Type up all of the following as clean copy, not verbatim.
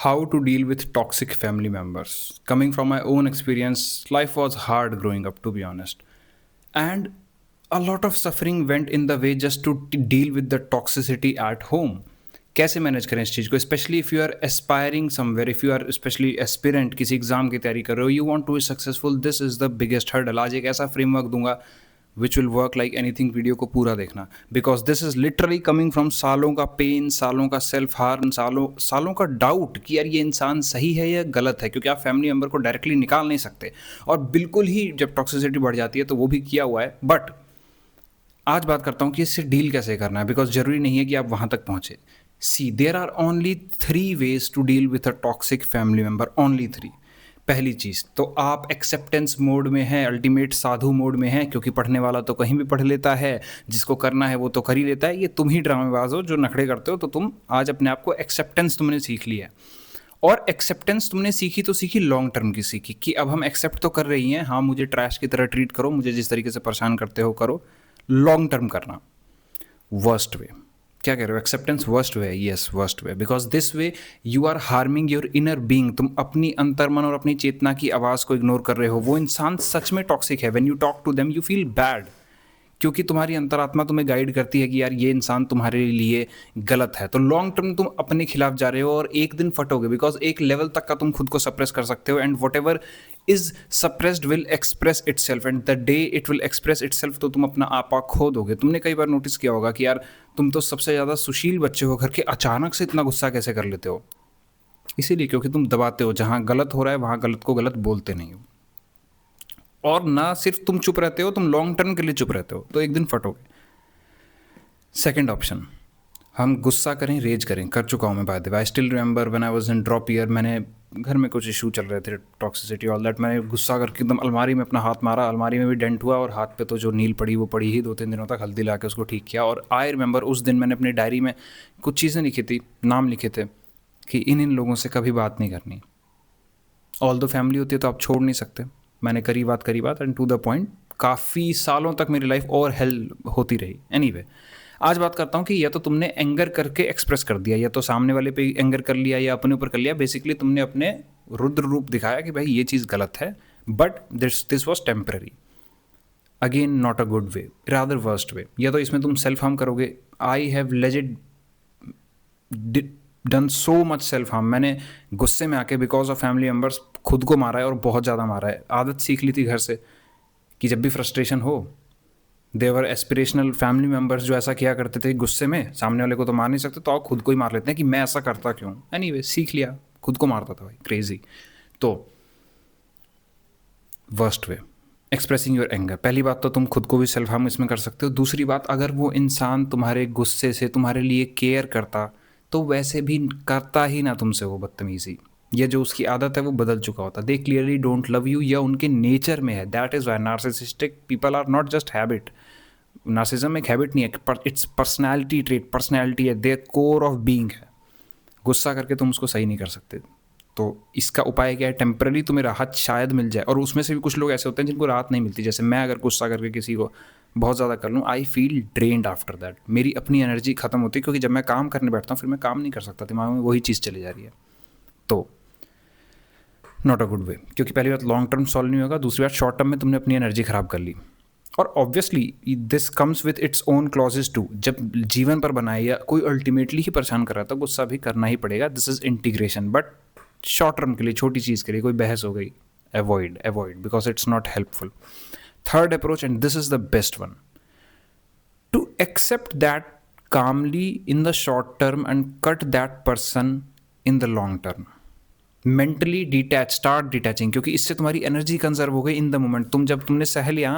How to deal with toxic family members. Coming from my own experience, life was hard growing up, to be honest. And a lot of suffering went in the way just to deal with the toxicity at home. कैसे manage करें इस चीज़ को, specially if you are aspiring somewhere, if you are specially aspirant, किसी exam की तैयारी कर रहे हो, you want to be successful, this is the biggest hurdle. आज एक ऐसा फ्रेमवर्क दूंगा which will work like anything. Video को पूरा देखना, because this is literally coming from सालों का पेन, सालों का सेल्फ हार्म, सालों सालों का डाउट कि यार ये इंसान सही है या गलत है, क्योंकि आप फैमिली मेम्बर को डायरेक्टली निकाल नहीं सकते. और बिल्कुल ही जब टॉक्सिसिटी बढ़ जाती है तो वो भी किया हुआ है. बट आज बात करता हूँ कि इससे डील कैसे करना है, बिकॉज जरूरी नहीं है कि आप वहाँ तक पहुँचे. See there are only 3 ways to deal with a toxic family member, only 3. पहली चीज़ तो आप एक्सेप्टेंस मोड में हैं, अल्टीमेट साधु मोड में हैं, क्योंकि पढ़ने वाला तो कहीं भी पढ़ लेता है, जिसको करना है वो तो कर ही लेता है. ये तुम ही ड्रामेबाज हो जो नखड़े करते हो. तो तुम आज अपने आप को एक्सेप्टेंस तुमने सीख लिया है. और एक्सेप्टेंस तुमने सीखी तो सीखी लॉन्ग टर्म की सीखी, कि अब हम एक्सेप्ट तो कर रही हैं, हाँ मुझे ट्रैश की तरह ट्रीट करो, मुझे जिस तरीके से परेशान करते हो करो. लॉन्ग टर्म करना वर्स्ट वे. क्या कह रहे हो? एक्सेप्टेंस वर्स्ट वे है. Yes, worst way, because this way you are harming your inner being. तुम अपनी अंतर्मन और अपनी चेतना की आवाज़ को इग्नोर कर रहे हो. वो इंसान सच में टॉक्सिक है. When you talk to them you feel bad, क्योंकि तुम्हारी अंतरात्मा तुम्हें गाइड करती है कि यार ये इंसान तुम्हारे लिए गलत है. तो लॉन्ग टर्म तुम अपने खिलाफ जा रहे हो और एक दिन फटोगे, बिकॉज एक लेवल तक का तुम खुद को सप्रेस कर सकते हो, and what ever is suppressed will express it self, and the day it will express it self तो तुम अपना आपा खो दोगे. तुमने कई बार नोटिस किया होगा कि यार तुम तो सबसे ज़्यादा सुशील बच्चे हो घर के, अचानक से इतना गुस्सा कैसे कर लेते हो? इसीलिए क्योंकि तुम दबाते हो. जहाँ गलत हो रहा है वहाँ गलत को गलत बोलते नहीं हो. और ना सिर्फ तुम चुप रहते हो, तुम लॉन्ग टर्म के लिए चुप रहते हो, तो एक दिन फटोगे. सेकेंड ऑप्शन, हम गुस्सा करें, रेज करें. कर चुका हूँ मैं. By the way, I still remember when I was in drop year, मैंने घर में कुछ इशू चल रहे थे, टॉक्सिसिटी ऑल दैट. मैंने गुस्सा करके एकदम अलमारी में अपना हाथ मारा, अलमारी में भी डेंट हुआ, और हाथ पे तो जो नील पड़ी वो पड़ी ही. 2-3 दिनों तक हल्दी ला के उसको ठीक किया. और आई रिमेंबर उस दिन मैंने अपनी डायरी में कुछ चीज़ें लिखी थी, नाम लिखे थे कि इन लोगों से कभी बात नहीं करनी. ऑल दो फैमिली होती है तो आप छोड़ नहीं सकते. मैंने करी बात एंड टू द पॉइंट. काफ़ी सालों तक मेरी लाइफ और हेल होती रही. एनीवे, आज बात करता हूँ कि या तो तुमने एंगर करके एक्सप्रेस कर दिया, या तो सामने वाले पे एंगर कर लिया, या अपने ऊपर कर लिया. बेसिकली तुमने अपने रुद्र रूप दिखाया कि भाई ये चीज़ गलत है, but this was temporary. Again not a good way, rather worst way. या तो इसमें तुम सेल्फ हार्म करोगे. I have legit done so much self harm. मैंने गुस्से में आके बिकॉज ऑफ फैमिली मेम्बर्स खुद को मारा है, और बहुत ज़्यादा मारा है. आदत सीख ली थी घर से कि जब भी फ्रस्ट्रेशन हो, देवर एस्पिरेशनल फैमिली मेम्बर्स जो ऐसा किया करते थे गुस्से में, सामने वाले को तो मार नहीं सकते तो आप खुद को ही मार लेते हैं कि मैं ऐसा करता क्यों. एनीवे, सीख लिया, खुद को मारता था भाई, क्रेजी. तो worst way, expressing your anger. पहली बात तो तुम खुद को भी सेल्फ हार्म इसमें कर सकते हो. दूसरी बात, अगर वो इंसान तुम्हारे गुस्से से तुम्हारे लिए केयर करता तो वैसे भी करता ही ना तुमसे वो बदतमीजी. ये जो उसकी आदत है वो बदल चुका होता. They clearly don't love you, या उनके नेचर में है. That is why narcissistic people are not just habit. Narcissism एक हैबिट नहीं है, इट्स पर्सनैलिटी ट्रेट. पर्सनैलिटी है, देयर कोर ऑफ बीइंग है. गुस्सा करके तुम उसको सही नहीं कर सकते. तो इसका उपाय क्या है? टेम्पररी तुम्हें राहत शायद मिल जाए. और उसमें से भी कुछ लोग ऐसे होते हैं जिनको राहत नहीं मिलती. जैसे मैं अगर गुस्सा करके किसी को बहुत ज़्यादा कर लूँ, I feel drained after that. मेरी अपनी एनर्जी खत्म होती है, क्योंकि जब मैं काम करने बैठता हूँ फिर मैं काम नहीं कर सकता, दिमाग में वही चीज़ चली जा रही है. तो नॉट अ गुड वे, क्योंकि पहली बात लॉन्ग टर्म सॉल्व नहीं होगा. दूसरी बात, शॉर्ट टर्म में तुमने अपनी एनर्जी ख़राब कर ली. और obviously this comes with its own clauses too. जब जीवन पर बनाए या कोई अल्टीमेटली ही परेशान कर रहा था, गुस्सा भी करना ही पड़ेगा. This is integration. But short term के लिए, छोटी चीज़ के लिए कोई बहस हो गई, avoid because it's not helpful. Third approach, and this is the best one, to accept that calmly in the short term and cut that person in the long term. Mentally detach, start detaching, क्योंकि इससे तुम्हारी energy conserve हो गई in the moment. तुमने सह लिया.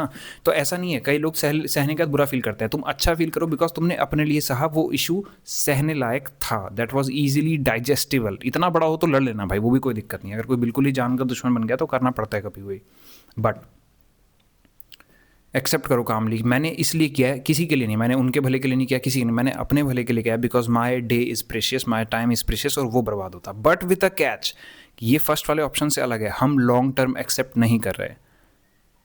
तो ऐसा नहीं है, कई लोग सहने के बाद बुरा फील करते हैं. तुम अच्छा फील करो बिकॉज तुमने अपने लिए सहा, वो इशू सहने लायक था. That was easily digestible. इतना बड़ा हो तो लड़ लेना भाई, वो भी कोई दिक्कत नहीं. अगर कोई बिल्कुल ही जान का दुश्मन बन गया तो करना पड़ता है कभी कोई. बट एक्सेप्ट करो कामली. मैंने इसलिए किया है, किसी के लिए नहीं. मैंने उनके भले के लिए नहीं किया, किसी के नहीं. मैंने अपने भले के लिए किया, because my day is precious, my time is precious, और वो बर्बाद होता. बट विद अ कैच, ये फर्स्ट वाले ऑप्शन से अलग है. हम लॉन्ग टर्म एक्सेप्ट नहीं कर रहे.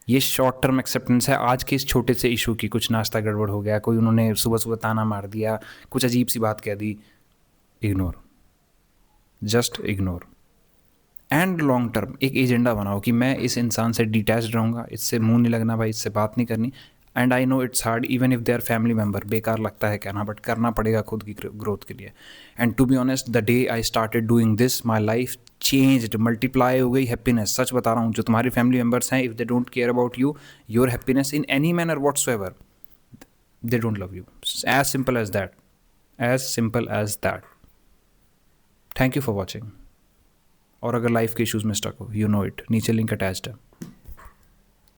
ये शॉर्ट टर्म एक्सेप्टेंस है. आज के इस छोटे से इशू की, कुछ नाश्ता गड़बड़ हो गया, कोई उन्होंने सुबह सुबह ताना मार दिया, कुछ अजीब सी बात कह दी, ignore. Just ignore. And long term एक एजेंडा बनाओ कि मैं इस इंसान से डिटैच रहूँगा, इससे मुंह नहीं लगना भाई, इससे बात नहीं करनी। And I know it's hard, even if they are family member, बेकार लगता है कहना, बट करना पड़ेगा खुद की ग्रोथ के लिए। And to be honest, the day I started doing this, my life changed, multiply हो गई हैप्पीनेस। सच बता रहा हूँ, जो तुम्हारे फैमिली मेम्बर्स हैं, if they don't care about you, your happiness in any manner whatsoever, they don't love you. As simple as that. As simple as that. Thank you for watching. और अगर life के issues में stuck हो, you know it, नीचे link attached है।